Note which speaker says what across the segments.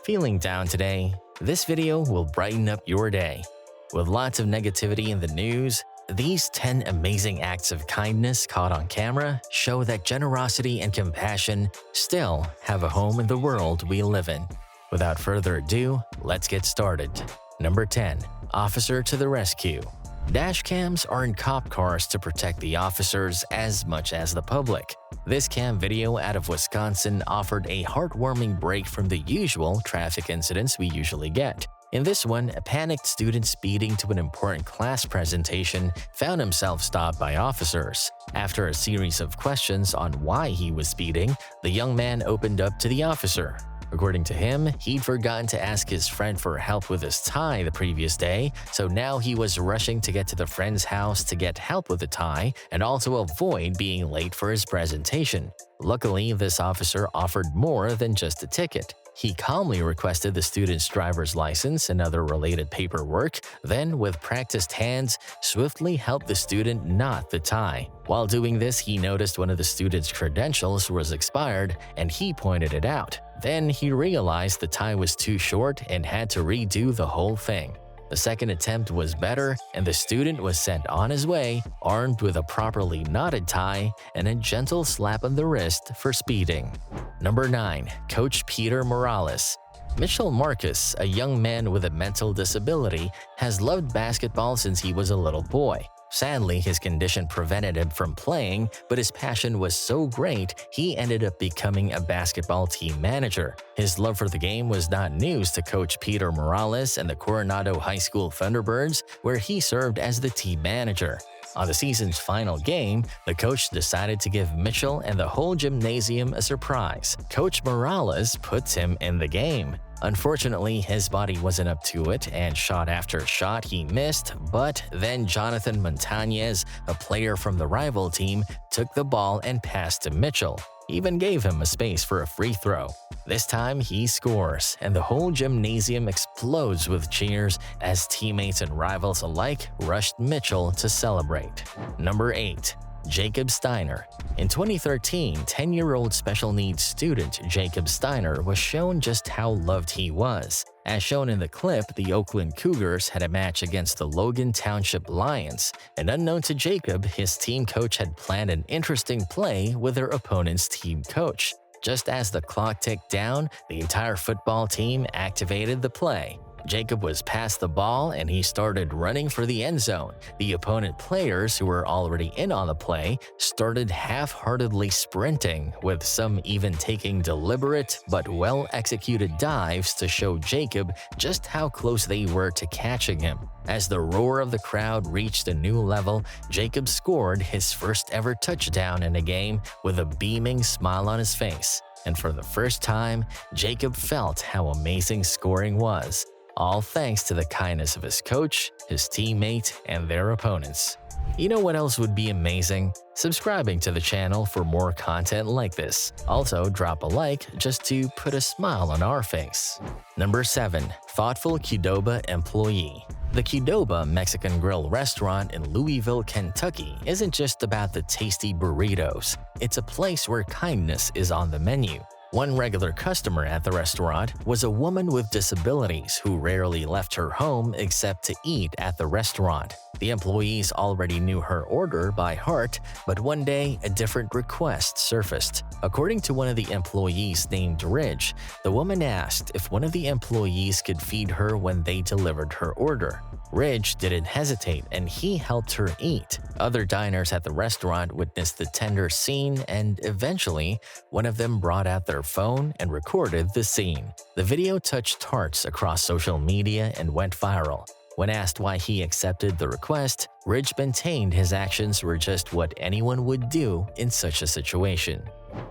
Speaker 1: Feeling down today? This video will brighten up your day. With lots of negativity in the news, these 10 amazing acts of kindness caught on camera show that generosity and compassion still have a home in the world we live in. Without further ado, let's get started. Number 10. Officer to the rescue. Dash cams are in cop cars to protect the officers as much as the public. This cam video out of Wisconsin offered a heartwarming break from the usual traffic incidents we usually get. In this one, a panicked student speeding to an important class presentation found himself stopped by officers. After a series of questions on why he was speeding, the young man opened up to the officer. According to him, he'd forgotten to ask his friend for help with his tie the previous day, so now he was rushing to get to the friend's house to get help with the tie and also avoid being late for his presentation. Luckily, this officer offered more than just a ticket. He calmly requested the student's driver's license and other related paperwork, then, with practiced hands, swiftly helped the student knot the tie. While doing this, he noticed one of the student's credentials was expired, and he pointed it out. Then he realized the tie was too short and had to redo the whole thing. The second attempt was better, and the student was sent on his way, armed with a properly knotted tie and a gentle slap on the wrist for speeding. Number 9. Coach Peter Morales. Mitchell Marcus, a young man with a mental disability, has loved basketball since he was a little boy. Sadly, his condition prevented him from playing, but his passion was so great, he ended up becoming a basketball team manager. His love for the game was not news to Coach Peter Morales and the Coronado High School Thunderbirds, where he served as the team manager. On the season's final game, the coach decided to give Mitchell and the whole gymnasium a surprise. Coach Morales puts him in the game. Unfortunately, his body wasn't up to it, and shot after shot he missed, but then Jonathan Montañez, a player from the rival team, took the ball and passed to Mitchell. He even gave him a space for a free throw. This time he scores, and the whole gymnasium explodes with cheers as teammates and rivals alike rushed Mitchell to celebrate. Number 8. Jacob Steiner. In 2013, 10-year-old special needs student Jacob Steiner was shown just how loved he was. As shown in the clip, the Oakland Cougars had a match against the Logan Township Lions, and unknown to Jacob, his team coach had planned an interesting play with their opponent's team coach. Just as the clock ticked down, the entire football team activated the play. Jacob was passed the ball and he started running for the end zone. The opponent players, who were already in on the play, started half-heartedly sprinting, with some even taking deliberate but well-executed dives to show Jacob just how close they were to catching him. As the roar of the crowd reached a new level, Jacob scored his first ever touchdown in a game with a beaming smile on his face. And for the first time, Jacob felt how amazing scoring was. All thanks to the kindness of his coach, his teammate, and their opponents. You know what else would be amazing? Subscribing to the channel for more content like this. Also, drop a like just to put a smile on our face. Number 7. Thoughtful Qdoba employee. The Qdoba Mexican Grill restaurant in Louisville, Kentucky isn't just about the tasty burritos. It's a place where kindness is on the menu. One regular customer at the restaurant was a woman with disabilities who rarely left her home except to eat at the restaurant. The employees already knew her order by heart, but one day a different request surfaced. According to one of the employees named Ridge, the woman asked if one of the employees could feed her when they delivered her order. Ridge didn't hesitate and he helped her eat. Other diners at the restaurant witnessed the tender scene, and eventually, one of them brought out their phone and recorded the scene. The video touched hearts across social media and went viral. When asked why he accepted the request, Ridge maintained his actions were just what anyone would do in such a situation.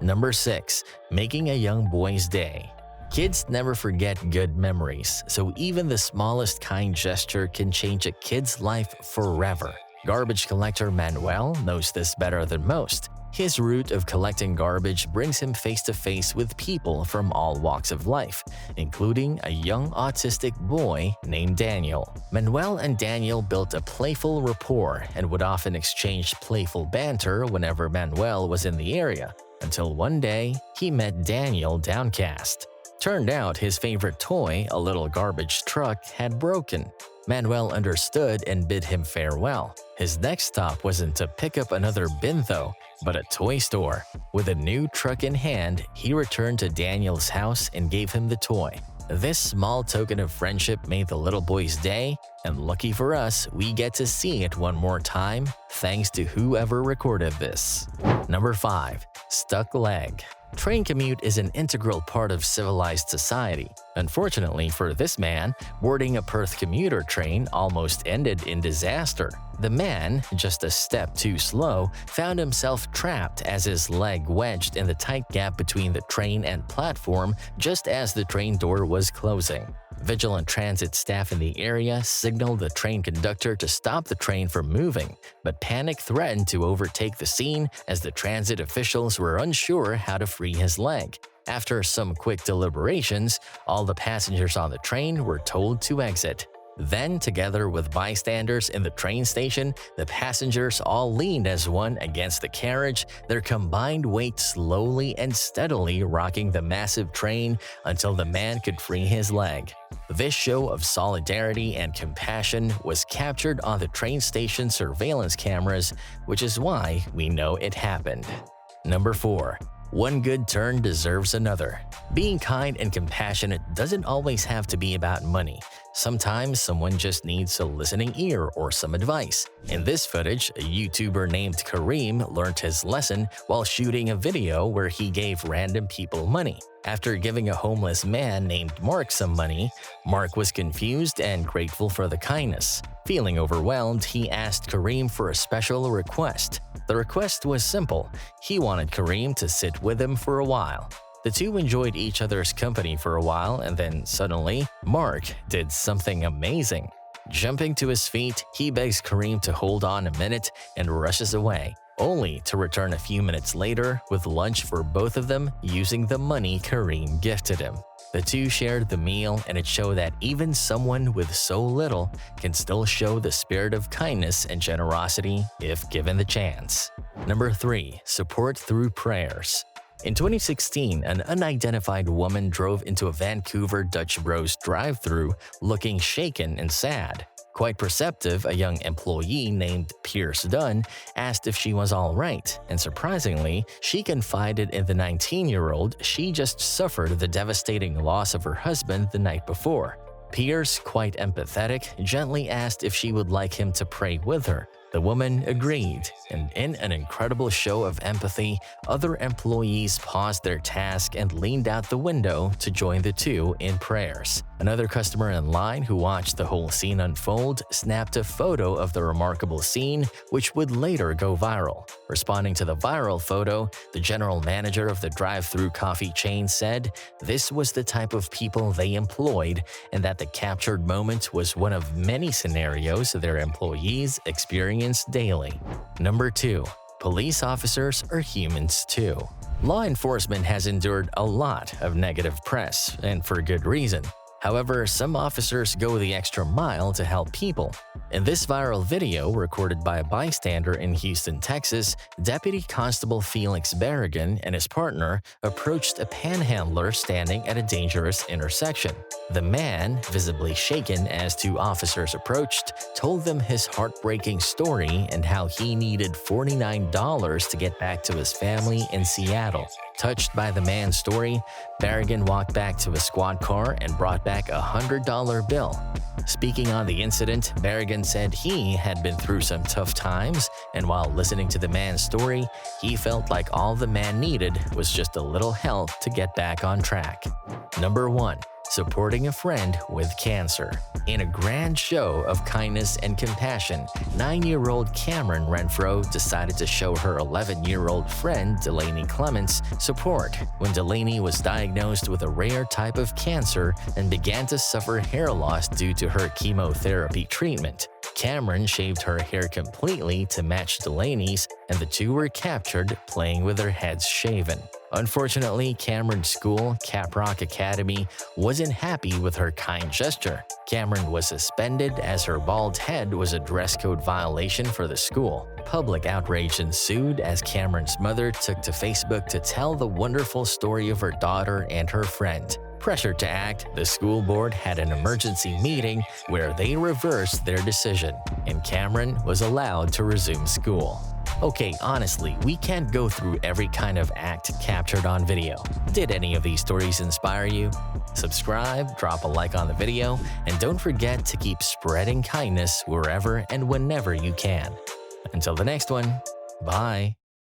Speaker 1: Number 6. Making a young boy's day. Kids never forget good memories, so even the smallest kind gesture can change a kid's life forever. Garbage collector Manuel knows this better than most. His route of collecting garbage brings him face-to-face with people from all walks of life, including a young autistic boy named Daniel. Manuel and Daniel built a playful rapport and would often exchange playful banter whenever Manuel was in the area, until one day he met Daniel downcast. Turned out his favorite toy, a little garbage truck, had broken. Manuel understood and bid him farewell. His next stop wasn't to pick up another bin though, but a toy store. With a new truck in hand, he returned to Daniel's house and gave him the toy. This small token of friendship made the little boy's day, and lucky for us, we get to see it one more time, thanks to whoever recorded this. Number 5. Stuck leg. Train commute is an integral part of civilized society. Unfortunately for this man, boarding a Perth commuter train almost ended in disaster. The man, just a step too slow, found himself trapped as his leg wedged in the tight gap between the train and platform just as the train door was closing. Vigilant transit staff in the area signaled the train conductor to stop the train from moving, but panic threatened to overtake the scene as the transit officials were unsure how to free his leg. After some quick deliberations, all the passengers on the train were told to exit. Then, together with bystanders in the train station, the passengers all leaned as one against the carriage, their combined weight slowly and steadily rocking the massive train until the man could free his leg. This show of solidarity and compassion was captured on the train station surveillance cameras, which is why we know it happened. Number 4. One good turn deserves another. Being kind and compassionate doesn't always have to be about money. Sometimes someone just needs a listening ear or some advice. In this footage, a YouTuber named Kareem learned his lesson while shooting a video where he gave random people money. After giving a homeless man named Mark some money, Mark was confused and grateful for the kindness. Feeling overwhelmed, he asked Kareem for a special request. The request was simple. He wanted Kareem to sit with him for a while. The two enjoyed each other's company for a while, and then suddenly, Mark did something amazing. Jumping to his feet, he begs Kareem to hold on a minute and rushes away, only to return a few minutes later with lunch for both of them using the money Kareem gifted him. The two shared the meal, and it showed that even someone with so little can still show the spirit of kindness and generosity if given the chance. Number 3. Support through prayers. In 2016, an unidentified woman drove into a Vancouver Dutch Bros drive-thru looking shaken and sad. Quite perceptive, a young employee named Pierce Dunn asked if she was all right, and surprisingly, she confided in the 19-year-old she just suffered the devastating loss of her husband the night before. Pierce, quite empathetic, gently asked if she would like him to pray with her. The woman agreed, and in an incredible show of empathy, other employees paused their task and leaned out the window to join the two in prayers. Another customer in line who watched the whole scene unfold snapped a photo of the remarkable scene, which would later go viral. Responding to the viral photo, the general manager of the drive-thru coffee chain said this was the type of people they employed and that the captured moment was one of many scenarios their employees experienced daily. Number 2. Police officers are humans too. Law enforcement has endured a lot of negative press, and for good reason. However, some officers go the extra mile to help people. In this viral video recorded by a bystander in Houston, Texas, Deputy Constable Felix Barragan and his partner approached a panhandler standing at a dangerous intersection. The man, visibly shaken as two officers approached, told them his heartbreaking story and how he needed $49 to get back to his family in Seattle. Touched by the man's story, Barragan walked back to his squad car and brought back a $100 bill. Speaking on the incident, Barragan said he had been through some tough times, and while listening to the man's story, he felt like all the man needed was just a little help to get back on track. Number 1. Supporting a friend with cancer. In a grand show of kindness and compassion, 9-year-old Cameron Renfro decided to show her 11-year-old friend Delaney Clements support when Delaney was diagnosed with a rare type of cancer and began to suffer hair loss due to her chemotherapy treatment. Cameron shaved her hair completely to match Delaney's, and the two were captured playing with their heads shaven. Unfortunately, Cameron's school, Caprock Academy, wasn't happy with her kind gesture. Cameron was suspended as her bald head was a dress code violation for the school. Public outrage ensued as Cameron's mother took to Facebook to tell the wonderful story of her daughter and her friend. Pressured to act, the school board had an emergency meeting where they reversed their decision, and Cameron was allowed to resume school. Okay, honestly, we can't go through every kind of act captured on video. Did any of these stories inspire you? Subscribe, drop a like on the video, and don't forget to keep spreading kindness wherever and whenever you can. Until the next one, bye.